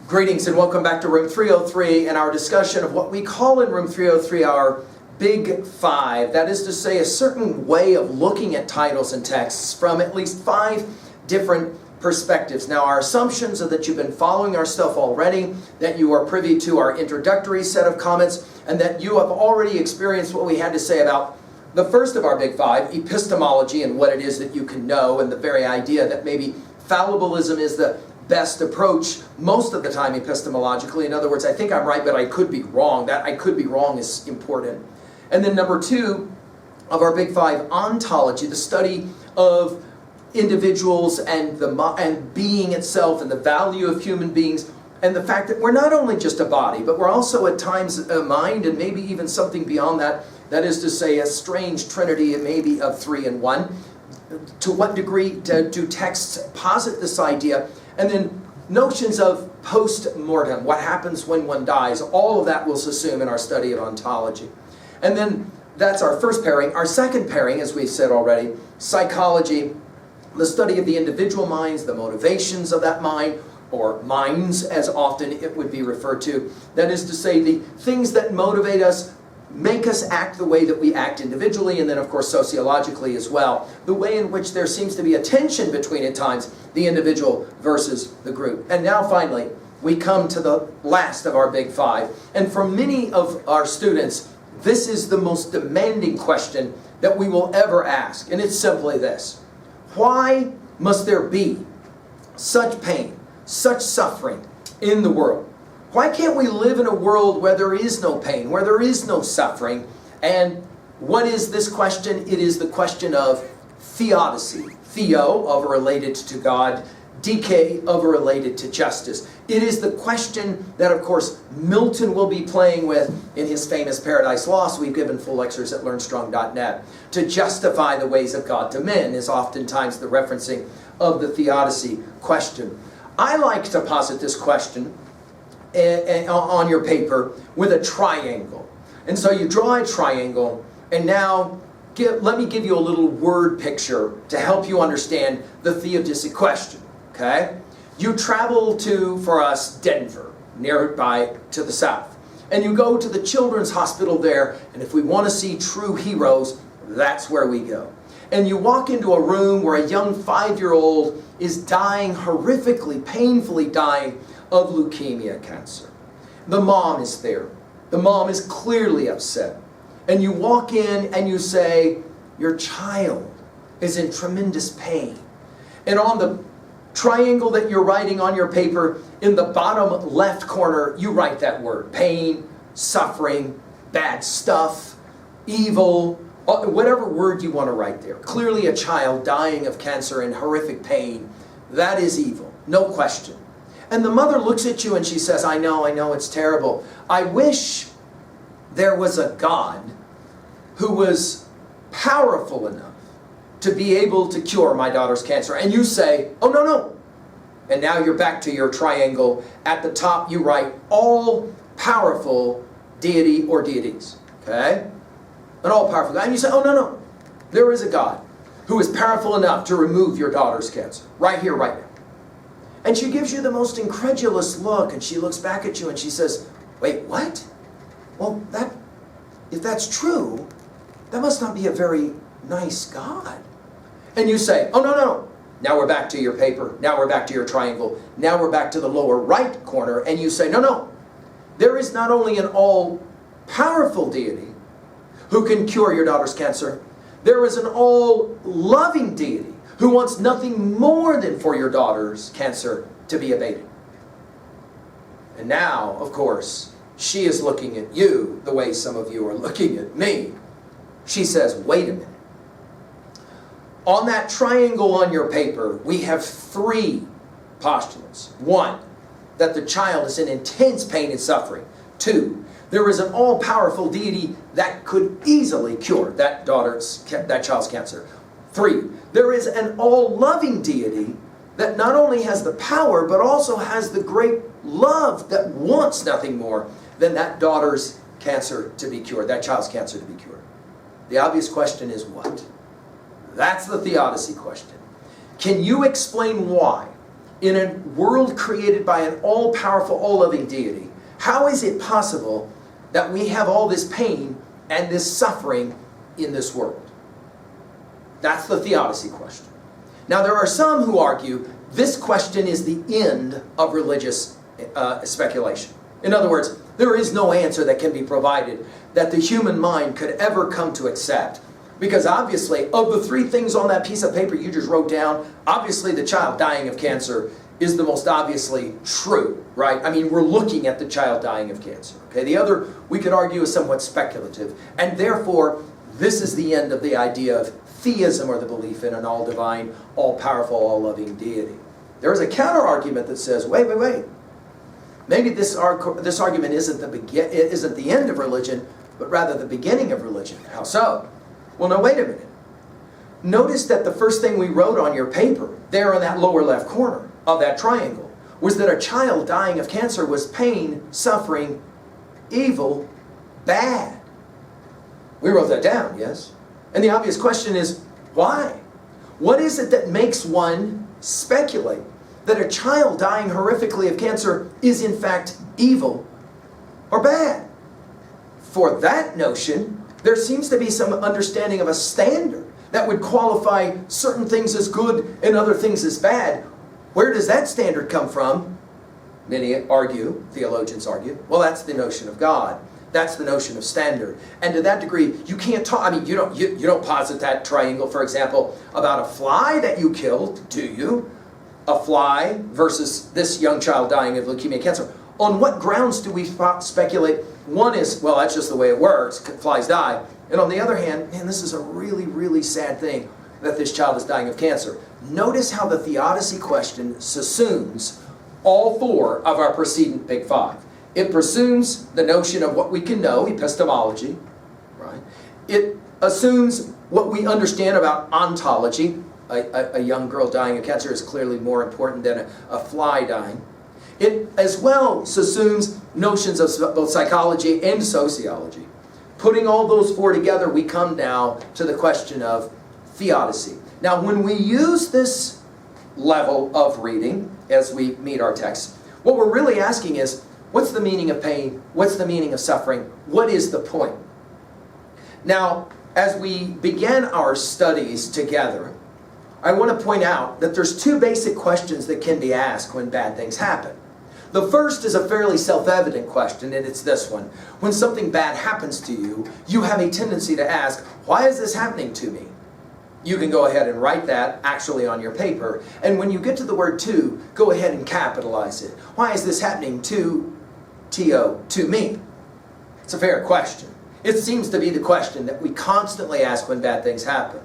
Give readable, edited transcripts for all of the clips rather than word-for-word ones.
Greetings and welcome back to Room 303 and our discussion of what we call in Room 303 our Big Five. That is to say, a certain way of looking at titles and texts from at least 5 different perspectives. Now, our assumptions are that you've been following our stuff already, that you are privy to our introductory set of comments, and that you have already experienced what we had to say about the first of our Big Five, epistemology, and what it is that you can know, and the very idea that maybe fallibilism is the best approach most of the time epistemologically. In other words, I think I'm right, but I could be wrong. That I could be wrong is important. And then number 2 of our Big Five, ontology, the study of individuals and being itself and the value of human beings, and the fact that we're not only just a body, but we're also at times a mind and maybe even something beyond that. That is to say, a strange trinity, maybe of 3 in 1. To what degree do texts posit this idea? And then notions of post-mortem, what happens when one dies. All of that we'll assume in our study of ontology. And then that's our first pairing. Our second pairing, as we've said already, psychology, the study of the individual minds, the motivations of that mind, or minds as often it would be referred to. That is to say, the things that motivate us, make us act the way that we act individually, and then of course sociologically as well. The way in which there seems to be a tension between at times the individual versus the group. And now finally, we come to the last of our Big Five. And for many of our students, this is the most demanding question that we will ever ask. And it's simply this: why must there be such pain, such suffering in the world? Why can't we live in a world where there is no pain, where there is no suffering? And what is this question? It is the question of theodicy. Theo, of related to God. Dike, of related to justice. It is the question that, of course, Milton will be playing with in his famous Paradise Lost. We've given full lectures at learnstrong.net. To justify the ways of God to men is oftentimes the referencing of the theodicy question. I like to posit this question on your paper with a triangle. And so you draw a triangle, and now let me give you a little word picture to help you understand the theodicy question. Okay? You travel to, for us, Denver, nearby to the south. And you go to the children's hospital there, and if we want to see true heroes, that's where we go. And you walk into a room where a young 5-year-old is dying, horrifically, painfully dying of leukemia cancer. The mom is there. The mom is clearly upset. And you walk in and you say, your child is in tremendous pain. And on the triangle that you're writing on your paper, in the bottom left corner, you write that word: pain, suffering, bad stuff, evil, whatever word you want to write there. Clearly a child dying of cancer in horrific pain. That is evil, no question. And the mother looks at you and she says, I know, it's terrible. I wish there was a God who was powerful enough to be able to cure my daughter's cancer. And you say, oh, no. And now you're back to your triangle. At the top you write all-powerful deity or deities. Okay? An all-powerful God. And you say, oh, no. There is a God who is powerful enough to remove your daughter's cancer. Right here, right now. And she gives you the most incredulous look, and she looks back at you and she says, wait, what? Well, if that's true, that must not be a very nice God. And you say, oh, no. Now we're back to your paper. Now we're back to your triangle. Now we're back to the lower right corner, and you say, no. There is not only an all-powerful deity who can cure your daughter's cancer, there is an all-loving deity who wants nothing more than for your daughter's cancer to be abated. And now, of course, she is looking at you the way some of you are looking at me. She says, wait a minute. On that triangle on your paper, we have 3 postulates. 1, that the child is in intense pain and suffering. 2, there is an all-powerful deity that could easily cure that child's cancer. 3, there is an all-loving deity that not only has the power, but also has the great love that wants nothing more than that daughter's cancer to be cured, that child's cancer to be cured. The obvious question is what? That's the theodicy question. Can you explain why in a world created by an all-powerful, all-loving deity, how is it possible that we have all this pain and this suffering in this world? That's the theodicy question. Now, there are some who argue this question is the end of religious speculation. In other words, there is no answer that can be provided that the human mind could ever come to accept. Because obviously, of the three things on that piece of paper you just wrote down, obviously the child dying of cancer is the most obviously true, right? I mean, we're looking at the child dying of cancer. Okay, the other, we could argue, is somewhat speculative. And therefore, this is the end of the idea of theism, or the belief in an all-divine, all-powerful, all-loving deity. There is a counter-argument that says, wait. Maybe this argument isn't the end of religion, but rather the beginning of religion. How so? Well, no, wait a minute. Notice that the first thing we wrote on your paper, there in that lower left corner of that triangle, was that a child dying of cancer was pain, suffering, evil, bad. We wrote that down, yes? And the obvious question is, why? What is it that makes one speculate that a child dying horrifically of cancer is in fact evil or bad? For that notion, there seems to be some understanding of a standard that would qualify certain things as good and other things as bad. Where does that standard come from? Many argue, theologians argue, well, that's the notion of God. That's the notion of standard. And to that degree, you can't talk, I mean, you don't posit that triangle, for example, about a fly that you killed, do you? A fly versus this young child dying of leukemia cancer. On what grounds do we speculate? One is, well, that's just the way it works. Flies die. And on the other hand, man, this is a really, really sad thing that this child is dying of cancer. Notice how the theodicy question subsumes all four of our preceding big five. It presumes the notion of what we can know, epistemology, right? It assumes what we understand about ontology. A young girl dying of cancer is clearly more important than a fly dying. It as well subsumes notions of both psychology and sociology. Putting all those four together, we come now to the question of theodicy. Now, when we use this level of reading as we meet our text, what we're really asking is, what's the meaning of pain? What's the meaning of suffering? What is the point? Now, as we began our studies together, I want to point out that there's two basic questions that can be asked when bad things happen. The first is a fairly self-evident question, and it's this one. When something bad happens to you, you have a tendency to ask, why is this happening to me? You can go ahead and write that actually on your paper, and when you get to the word to, go ahead and capitalize it. Why is this happening to me? It's a fair question. It seems to be the question that we constantly ask when bad things happen.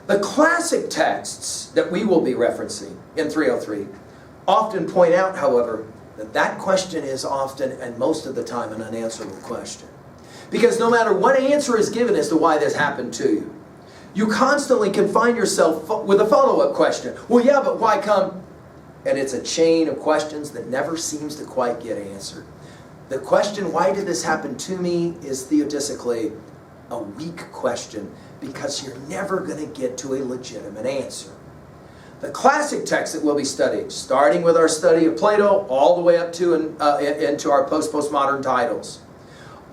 The classic texts that we will be referencing in 303 often point out, however, that question is often and most of the time an unanswerable question. Because no matter what answer is given as to why this happened to you, you constantly can find yourself with a follow-up question. Well, yeah, but why come? And it's a chain of questions that never seems to quite get answered. The question, why did this happen to me, is theodicically a weak question because you're never going to get to a legitimate answer. The classic text that we'll be studying, starting with our study of Plato all the way up to into our postmodern titles,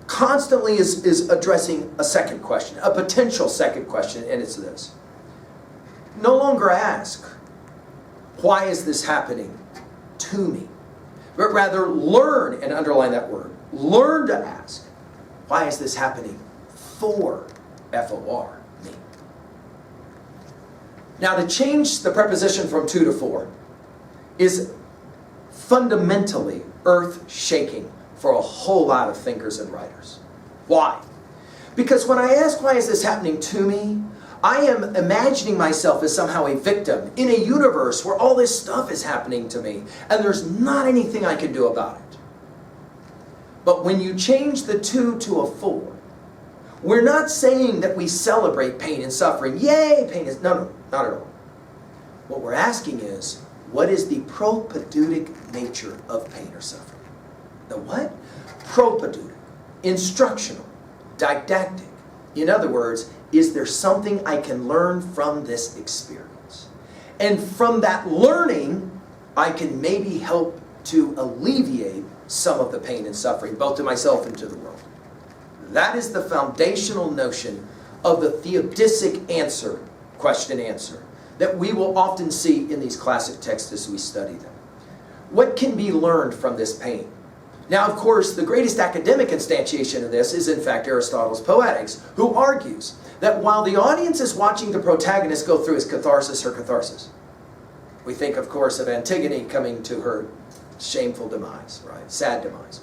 constantly is addressing a second question, a potential second question, and it's this. No longer ask, why is this happening to me? But rather learn, and underline that word, learn to ask, why is this happening for F-O-R, me? Now, to change the preposition from to to for is fundamentally earth-shaking for a whole lot of thinkers and writers. Why? Because when I ask, why is this happening to me, I am imagining myself as somehow a victim in a universe where all this stuff is happening to me, and there's not anything I can do about it. But when you change the to a for, we're not saying that we celebrate pain and suffering. Yay, pain is... No, not at all. What we're asking is, what is the propedeutic nature of pain or suffering? The what? Propedeutic, instructional, didactic. In other words, is there something I can learn from this experience? And from that learning, I can maybe help to alleviate some of the pain and suffering, both to myself and to the world. That is the foundational notion of the theodicyc answer, question answer, that we will often see in these classic texts as we study them. What can be learned from this pain? Now, of course, the greatest academic instantiation of this is, in fact, Aristotle's Poetics, who argues that while the audience is watching the protagonist go through his catharsis, her catharsis, we think, of course, of Antigone coming to her shameful demise, right? Sad demise.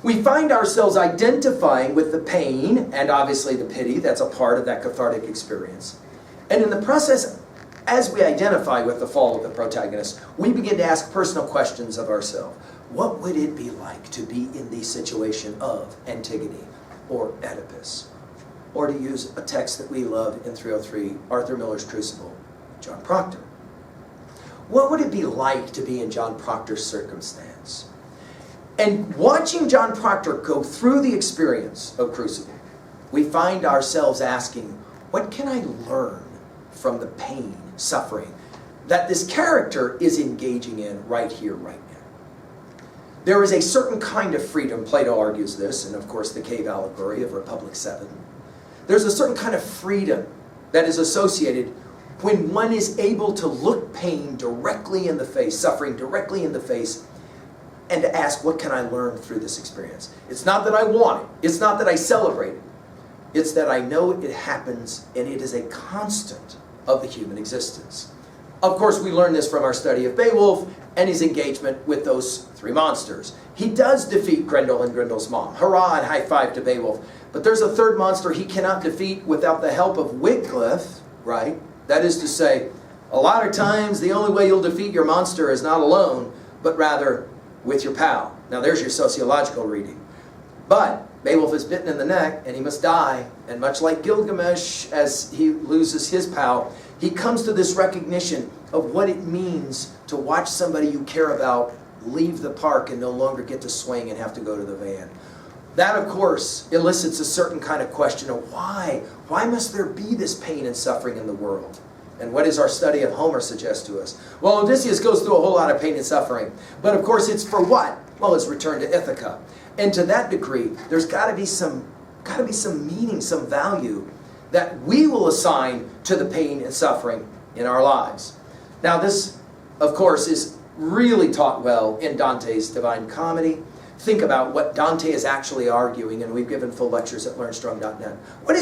We find ourselves identifying with the pain and obviously the pity that's a part of that cathartic experience. And in the process, as we identify with the fall of the protagonist, we begin to ask personal questions of ourselves. What would it be like to be in the situation of Antigone or Oedipus? Or to use a text that we love in 303, Arthur Miller's Crucible, John Proctor. What would it be like to be in John Proctor's circumstance? And watching John Proctor go through the experience of Crucible, we find ourselves asking, what can I learn from the pain, suffering that this character is engaging in right here, right now? There is a certain kind of freedom, Plato argues this, and of course the cave allegory of Republic 7. There's a certain kind of freedom that is associated when one is able to look pain directly in the face, suffering directly in the face, and to ask, what can I learn through this experience? It's not that I want it. It's not that I celebrate it. It's that I know it happens, and it is a constant of the human existence. Of course, we learn this from our study of Beowulf and his engagement with those three monsters. He does defeat Grendel and Grendel's mom. Hurrah and high five to Beowulf. But there's a third monster he cannot defeat without the help of Wycliffe, right? That is to say, a lot of times the only way you'll defeat your monster is not alone, but rather with your pal. Now there's your sociological reading. But Beowulf is bitten in the neck and he must die. And much like Gilgamesh, as he loses his pal, he comes to this recognition of what it means to watch somebody you care about leave the park and no longer get to swing and have to go to the van. That, of course, elicits a certain kind of question of why? Why must there be this pain and suffering in the world? And what does our study of Homer suggest to us? Well, Odysseus goes through a whole lot of pain and suffering. But of course, it's for what? Well, his return to Ithaca. And to that degree, there's got to be some meaning, some value that we will assign to the pain and suffering in our lives. Now this, of course, is really taught well in Dante's Divine Comedy. Think about what Dante is actually arguing, and we've given full lectures at learnstrong.net. What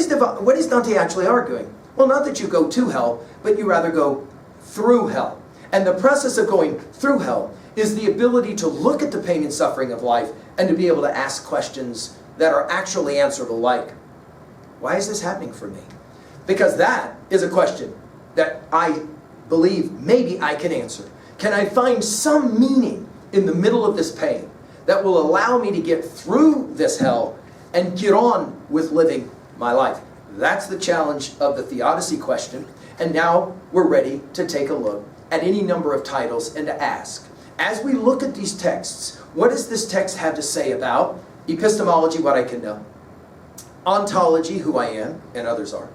is Dante actually arguing? Well, not that you go to hell, but you rather go through hell. And the process of going through hell is the ability to look at the pain and suffering of life and to be able to ask questions that are actually answerable, like, why is this happening for me? Because that is a question that I believe maybe I can answer. Can I find some meaning in the middle of this pain that will allow me to get through this hell and get on with living my life? That's the challenge of the Theodicy question. And now we're ready to take a look at any number of titles and to ask, as we look at these texts, what does this text have to say about epistemology, what I can know, ontology, who I am and others are,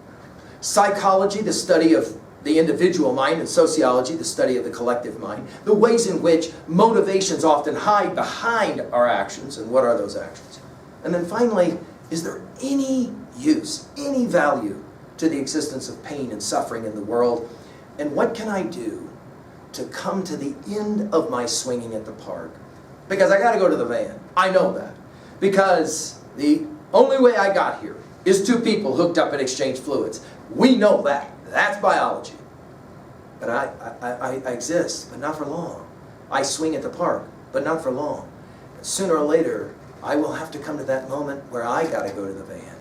psychology, the study of the individual mind, and sociology, the study of the collective mind, the ways in which motivations often hide behind our actions, and what are those actions? And then finally, is there any use, any value to the existence of pain and suffering in the world? And what can I do to come to the end of my swinging at the park? Because I got to go to the van. I know that. Because the only way I got here is two people hooked up and exchanged fluids. We know that. That's biology. But I exist, but not for long. I swing at the park, but not for long. Sooner or later, I will have to come to that moment where I got to go to the van.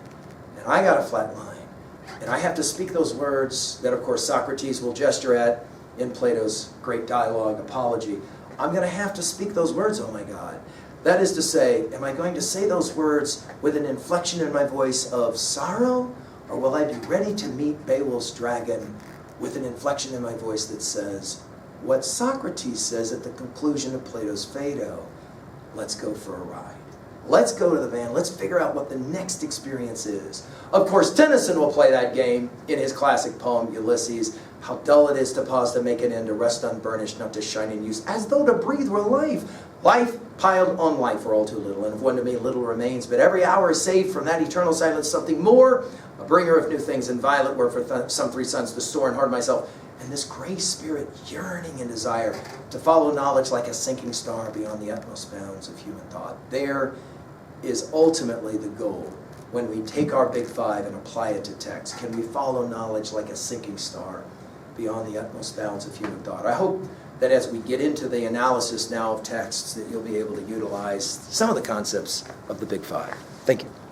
And I got a flat line. And I have to speak those words that, of course, Socrates will gesture at in Plato's great dialogue, Apology. I'm going to have to speak those words, oh my God. That is to say, am I going to say those words with an inflection in my voice of sorrow? Or will I be ready to meet Beowulf's dragon with an inflection in my voice that says, what Socrates says at the conclusion of Plato's Phaedo, let's go for a ride. Let's go to the van. Let's figure out what the next experience is. Of course, Tennyson will play that game in his classic poem, Ulysses. How dull it is to pause to make an end, to rest unburnished, not to shine in use, as though to breathe were life. Life piled on life for all too little, and of one to me little remains. But every hour is saved from that eternal silence something more, a bringer of new things, and violet were for some 3 sons to store and hard myself. And this gray spirit yearning and desire to follow knowledge like a sinking star beyond the utmost bounds of human thought. There is ultimately the goal. When we take our big 5 and apply it to text, can we follow knowledge like a sinking star beyond the utmost bounds of human thought? I hope that as we get into the analysis now of texts, that you'll be able to utilize some of the concepts of the big 5. Thank you.